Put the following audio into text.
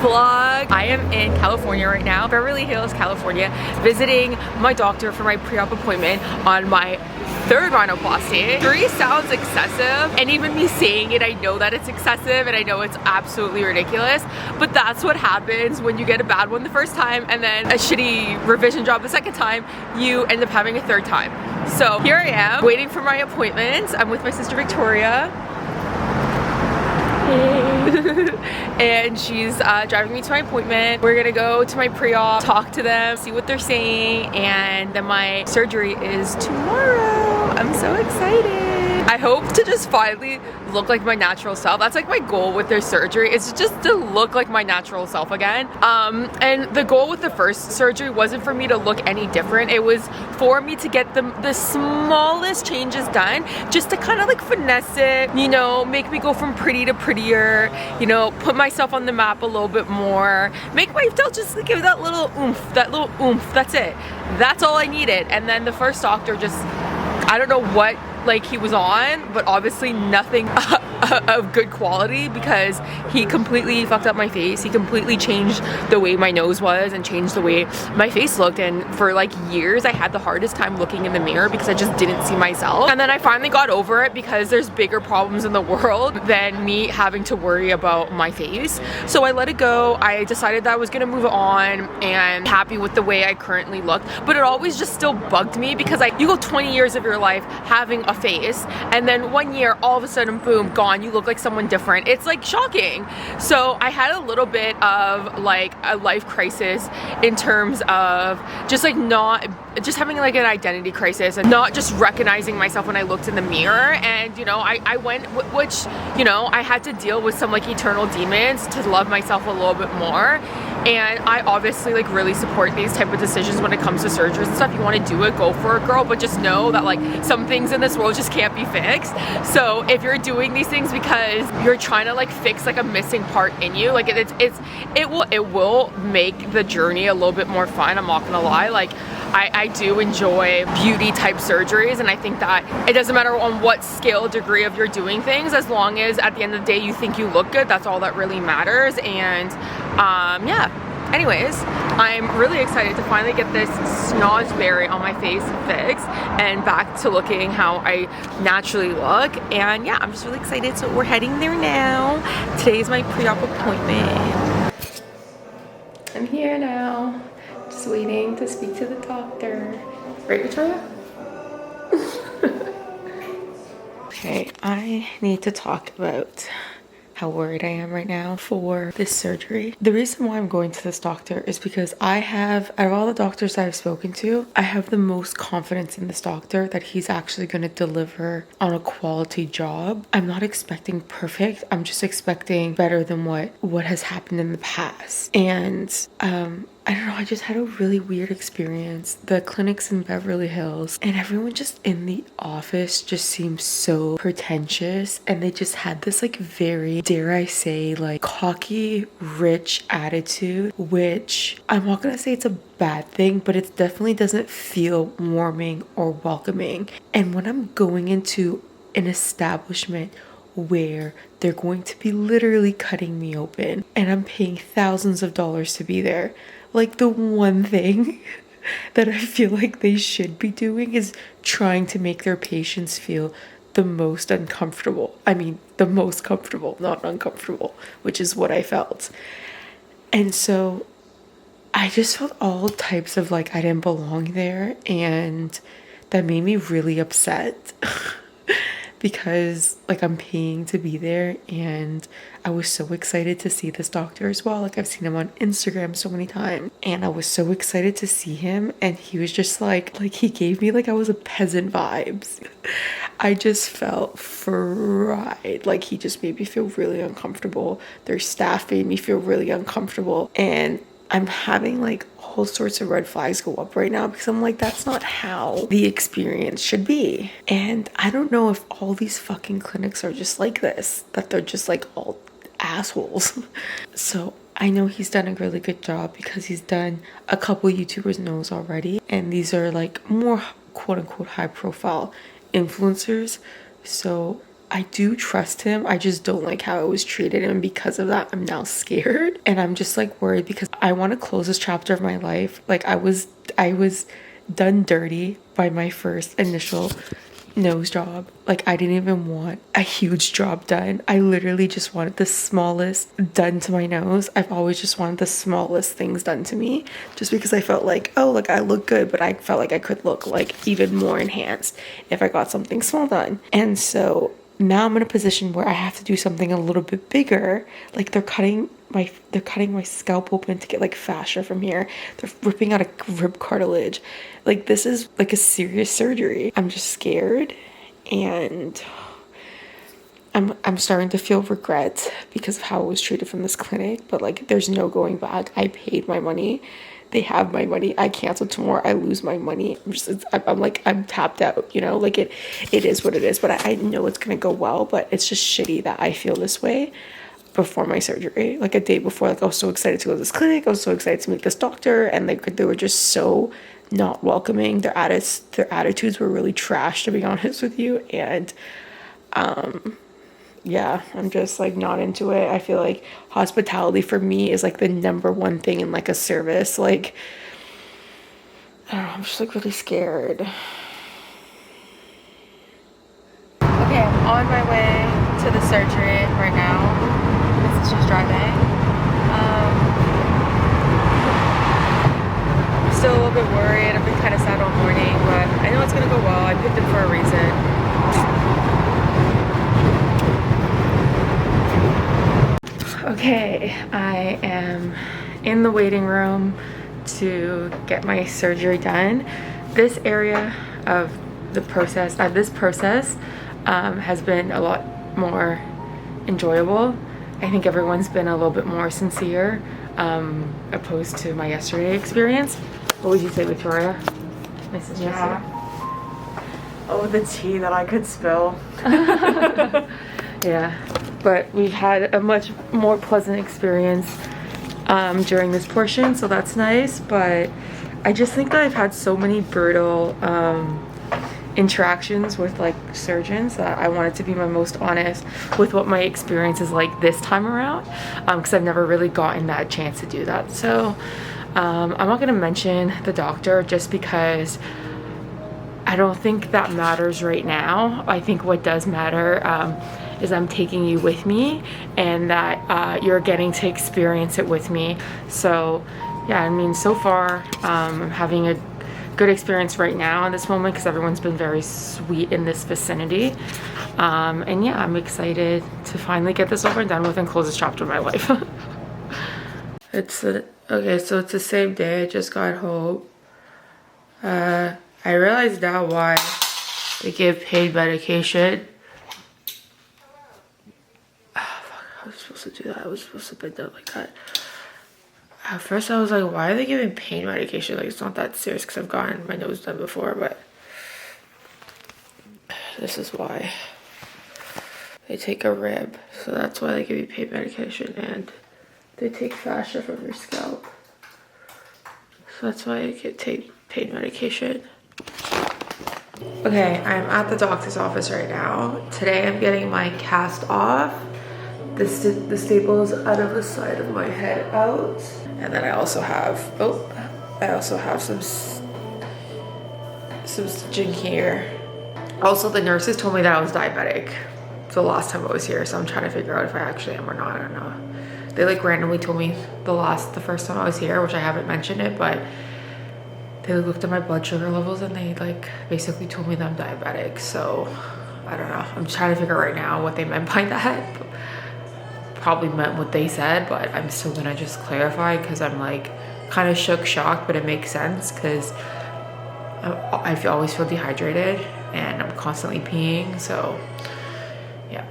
vlog. I am in California right now, Beverly Hills, California, visiting my doctor for my pre-op appointment on my third rhinoplasty. 3 sounds excessive, and even me saying it, I know that it's excessive and I know it's absolutely ridiculous, but that's what happens when you get a bad one the first time and then a shitty revision job the second time. You end up having a third time. So here I am waiting for my appointment. I'm with my sister Victoria. And she's driving me to my appointment. We're gonna go to my pre-op, talk to them, see what they're saying, and then my surgery is tomorrow. I'm so excited. I hope to just finally look like my natural self. That's like my goal with their surgery, is just to look like my natural self again. And the goal with the first surgery wasn't for me to look any different. It was for me to get the smallest changes done, just to kind of like finesse it, you know, make me go from pretty to prettier, you know, put myself on the map a little bit more, make myself just give that little oomph, that's it. That's all I needed. And then the first doctor just, I don't know what like he was on, but obviously nothing of good quality, because he completely fucked up my face. He completely changed the way my nose was and changed the way my face looked, and for like years I had the hardest time looking in the mirror because I just didn't see myself. And then I finally got over it, because there's bigger problems in the world than me having to worry about my face. So I let it go. I decided that I was gonna move on and happy with the way I currently look, but it always just still bugged me, because you go 20 years of your life having a face, and then 1 year all of a sudden, boom, gone, you look like someone different. It's like shocking. So I had a little bit of like a life crisis in terms of just like not just having like an identity crisis and not just recognizing myself when I looked in the mirror. And you know, I went, which, you know, I had to deal with some like eternal demons to love myself a little bit more. And I obviously like really support these type of decisions when it comes to surgeries and stuff. You want to do it, go for it, girl, but just know that like some things in this world just can't be fixed. So if you're doing these things because you're trying to like fix like a missing part in you, like it will make the journey a little bit more fun. I'm not gonna lie. Like I do enjoy beauty type surgeries, and I think that it doesn't matter on what scale degree of you're doing things, as long as at the end of the day you think you look good, that's all that really matters. And yeah, anyways, I'm really excited to finally get this snozberry on my face fixed and back to looking how I naturally look. And yeah, I'm just really excited. So we're heading there now. Today is my pre-op appointment. I'm here now, just waiting to speak to the doctor. Right, Victoria? Okay, I need to talk about how worried I am right now for this surgery. The reason why I'm going to this doctor is because I have, out of all the doctors that I've spoken to, I have the most confidence in this doctor that he's actually going to deliver on a quality job. I'm not expecting perfect. I'm just expecting better than what has happened in the past. And I don't know, I just had a really weird experience. The clinics in Beverly Hills and everyone just in the office just seemed so pretentious, and they just had this like very, dare I say, like cocky, rich attitude, which I'm not gonna say it's a bad thing, but it definitely doesn't feel warming or welcoming. And when I'm going into an establishment where they're going to be literally cutting me open and I'm paying thousands of dollars to be there, like the one thing that I feel like they should be doing is trying to make their patients feel the most uncomfortable. I mean, the most comfortable, not uncomfortable, which is what I felt. And so I just felt all types of like I didn't belong there, and that made me really upset. Because like I'm paying to be there, and I was so excited to see this doctor as well. Like I've seen him on Instagram so many times, and I was so excited to see him, and he was just like he gave me like I was a peasant vibes. I just felt fried. Like he just made me feel really uncomfortable. Their staff made me feel really uncomfortable, and I'm having like all sorts of red flags go up right now, because I'm like, that's not how the experience should be. And I don't know if all these fucking clinics are just like this, that they're just like all assholes. So I know he's done a really good job, because he's done a couple YouTubers' nose already, and these are like more quote unquote high profile influencers. So I do trust him. I just don't like how I was treated, and because of that, I'm now scared. And I'm just like worried because I want to close this chapter of my life. Like I was done dirty by my first initial nose job. Like I didn't even want a huge job done. I literally just wanted the smallest done to my nose. I've always just wanted the smallest things done to me, just because I felt like, oh, like I look good, but I felt like I could look like even more enhanced if I got something small done. And so now I'm in a position where I have to do something a little bit bigger. Like they're cutting my scalp open to get like fascia from here. They're ripping out a rib cartilage. Like this is like a serious surgery. I'm just scared, and I'm starting to feel regret because of how I was treated from this clinic, but like there's no going back. I paid my money. They have my money. I cancel tomorrow, I lose my money. I'm tapped out, you know, like it is what it is, but I know it's gonna go well, but it's just shitty that I feel this way before my surgery. Like a day before, like I was so excited to go to this clinic. I was so excited to meet this doctor, and they were just so not welcoming. Their attitudes were really trash, to be honest with you. And yeah, I'm just like not into it. I feel like hospitality for me is like the number one thing in like a service. Like, I don't know, I'm just like really scared. Okay, I'm on my way to the surgery right now. This is just driving. I'm still a little bit worried. I've been kind of sad all morning, but I know it's gonna go well. I picked it for a reason. Okay, I am in the waiting room to get my surgery done. This area of this process has been a lot more enjoyable. I think everyone's been a little bit more sincere, opposed to my yesterday experience. What would you say, Victoria? My sister's here. Oh, the tea that I could spill. Yeah, but we've had a much more pleasant experience during this portion, so that's nice. But I just think that I've had so many brutal interactions with like surgeons that I wanted to be my most honest with what my experience is like this time around, because I've never really gotten that chance to do that. So I'm not going to mention the doctor just because I don't think that matters right now. I think what does matter is I'm taking you with me, and that you're getting to experience it with me. So yeah, I mean, so far I'm having a good experience right now in this moment because everyone's been very sweet in this vicinity. And yeah, I'm excited to finally get this over and done with and close this chapter of my life. Okay, so it's the same day. I just got home. I realize now why they give pain medication. Oh, fuck, I was supposed to do that. I was supposed to bend down like that. At first I was like, why are they giving pain medication? Like, it's not that serious because I've gotten my nose done before, but this is why. They take a rib, so that's why they give you pain medication, and they take fascia from your scalp. So that's why I can take pain medication. Okay, I'm at the doctor's office right now. Today I'm getting my cast off. The staples out of the side of my head out. And then I also have, some stitching here. Also, the nurses told me that I was diabetic the last time I was here, so I'm trying to figure out if I actually am or not. I don't know. They like randomly told me the first time I was here, which I haven't mentioned it, but they looked at my blood sugar levels and they like basically told me that I'm diabetic. So I don't know. I'm trying to figure out right now what they meant by that. Probably meant what they said, but I'm still gonna just clarify because I'm like kind of shocked, but it makes sense because I always feel dehydrated and I'm constantly peeing. So yeah.